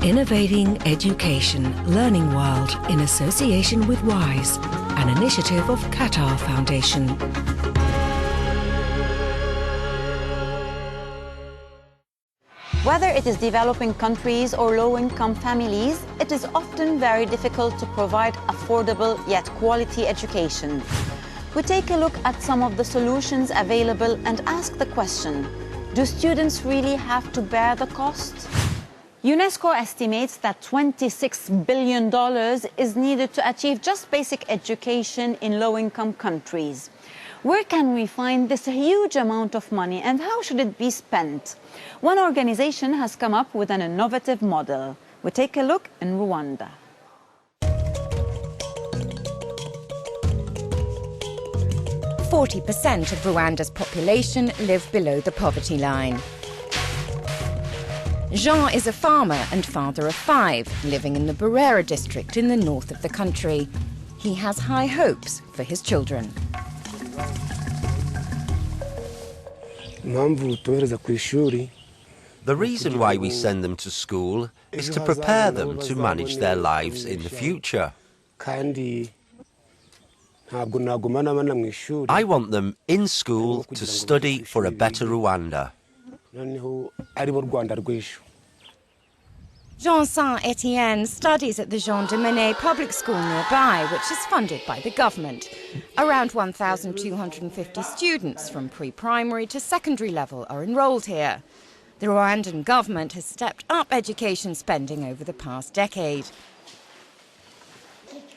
Innovating Education Learning World in association with WISE, an initiative of Qatar Foundation. Whether it is developing countries or low-income families, it is often very difficult to provide affordable yet quality education. We take a look at some of the solutions available and ask the question, do students really have to bear the cost? UNESCO estimates that $26 billion is needed to achieve just basic education in low-income countries. Where can we find this huge amount of money and how should it be spent? One organization has come up with an innovative model. We take a look in Rwanda. %40 of Rwanda's population live below the poverty line. Jean is a farmer and father of 5, living in the Burera district in the north of the country. He has high hopes for his children. The reason why we send them to school is to prepare them to manage their lives in the future. I want them in school to study for a better Rwanda. Jean Saint-Etienne studies at the Jean de Monnet public school nearby, which is funded by the government. Around 1,250 students from pre-primary to secondary level are enrolled here. The Rwandan government has stepped up education spending over the past decade.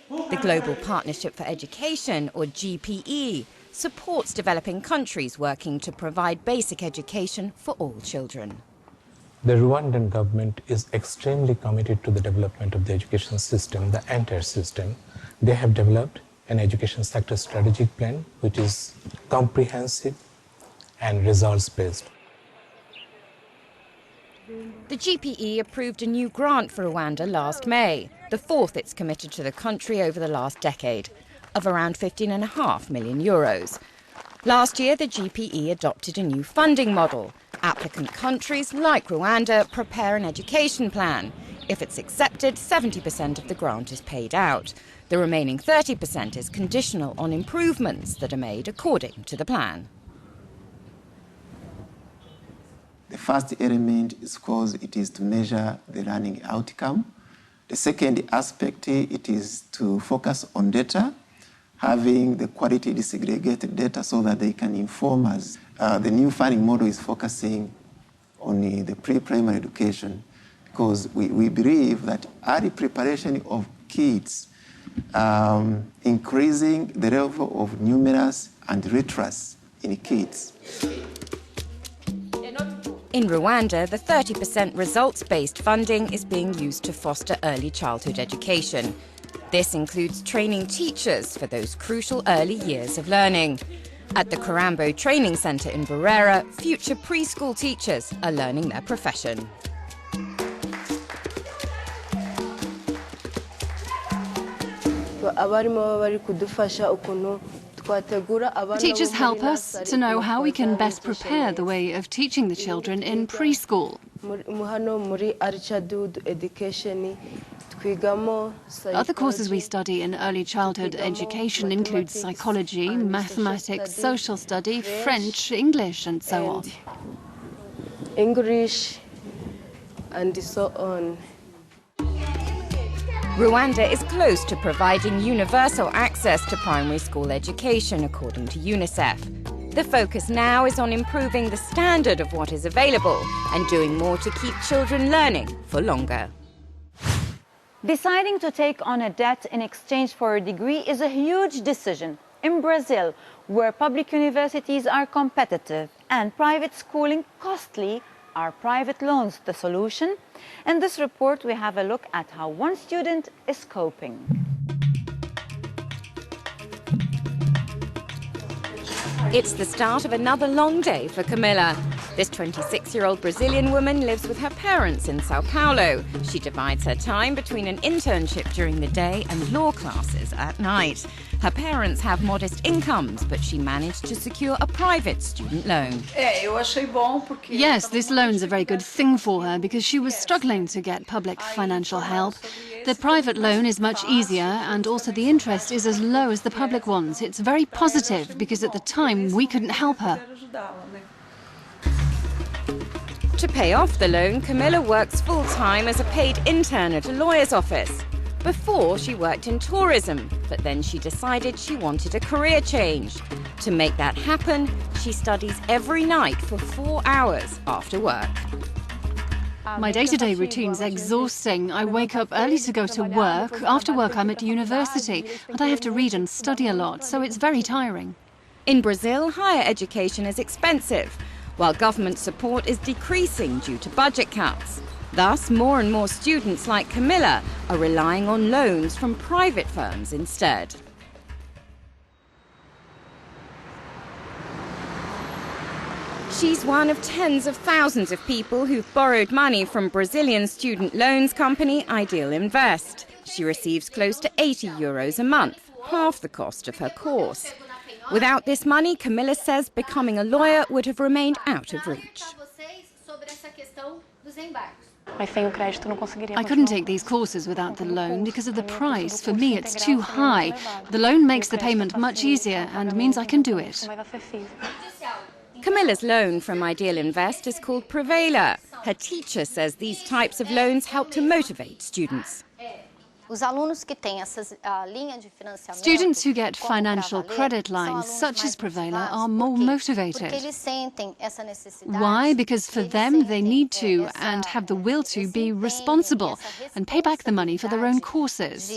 The Global Partnership for Education, or GPE, supports developing countries working to provide basic education for all children. The Rwandan government is extremely committed to the development of the education system, the entire system. They have developed an education sector strategic plan, which is comprehensive and results-based. The GPE approved a new grant for Rwanda last May, the 4th it's committed to the country over the last decade, of around €15.5 million. Last year, the GPE adopted a new funding model. Applicant countries, like Rwanda, prepare an education plan. If it's accepted, 70% of the grant is paid out. The remaining 30% is conditional on improvements that are made according to the plan. The first element is because it is to measure the learning outcome. The second aspect, it is to focus on data, having the quality disaggregated data so that they can inform us. The new funding model is focusing on the pre-primary education because we believe that early preparation of kids, increasing the level of numeracy and literacy in kids. In Rwanda, the 30% results-based funding is being used to foster early childhood education. This includes training teachers for those crucial early years of learning. At the Karambo Training Centre in Burera, future preschool teachers are learning their profession. The teachers help us to know how we can best prepare the way of teaching the children in preschool. Other courses we study in early childhood education include psychology, mathematics, social study, French, English, and so on. English, and so on. Rwanda is close to providing universal access to primary school education, according to UNICEF. The focus now is on improving the standard of what is available and doing more to keep children learning for longer. Deciding to take on a debt in exchange for a degree is a huge decision. In Brazil, where public universities are competitive and private schooling costly, are private loans the solution? In this report, we have a look at how one student is coping. It's the start of another long day for Camilla. This 26-year-old Brazilian woman lives with her parents in Sao Paulo. She divides her time between an internship during the day and law classes at night. Her parents have modest incomes, but she managed to secure a private student loan. Yes, this loan's a very good thing for her because she was struggling to get public financial help. The private loan is much easier and also the interest is as low as the public ones. It's very positive because at the time we couldn't help her. To pay off the loan, Camilla works full-time as a paid intern at a lawyer's office. Before, she worked in tourism, but then she decided she wanted a career change. To make that happen, she studies every night for 4 hours after work. My day-to-day routine's exhausting. I wake up early to go to work. After work, I'm at university, and I have to read and study a lot, so it's very tiring. In Brazil, higher education is expensive, while government support is decreasing due to budget cuts. Thus, more and more students like Camilla are relying on loans from private firms instead. She's one of tens of thousands of people who've borrowed money from Brazilian student loans company Ideal Invest. She receives close to €80 a month, half the cost of her course. Without this money, Camilla says becoming a lawyer would have remained out of reach. I couldn't take these courses without the loan because of the price. For me, it's too high. The loan makes the payment much easier and means I can do it. Camilla's loan from Ideal Invest is called Prevailer. Her teacher says these types of loans help to motivate students. Students who get financial credit lines, such as Prevailer, are more motivated. Why? Because for them, they need to, and have the will to, be responsible and pay back the money for their own courses.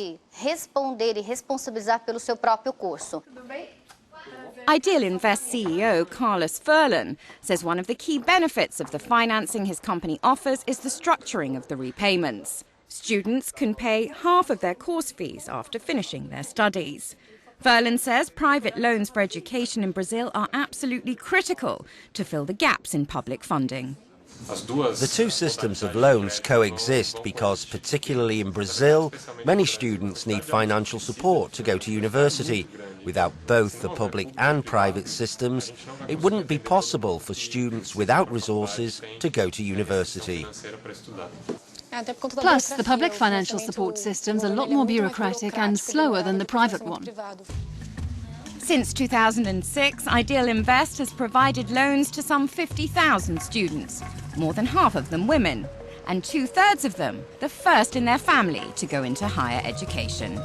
Ideal Invest CEO Carlos Furlan says one of the key benefits of the financing his company offers is the structuring of the repayments. Students can pay half of their course fees after finishing their studies. Furlan says private loans for education in Brazil are absolutely critical to fill the gaps in public funding. The two systems of loans coexist because, particularly in Brazil, many students need financial support to go to university. Without both the public and private systems, it wouldn't be possible for students without resources to go to university. Plus, the public financial support system's a lot more bureaucratic and slower than the private one. Since 2006, Ideal Invest has provided loans to some 50,000 students, more than half of them women, and 2/3 of them the first in their family to go into higher education.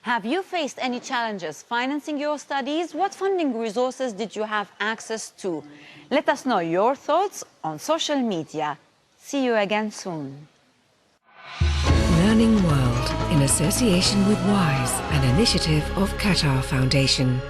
Have you faced any challenges financing your studies? What funding resources did you have access to? Let us know your thoughts on social media. See you again soon. Learning World in association with WISE, an initiative of Qatar Foundation.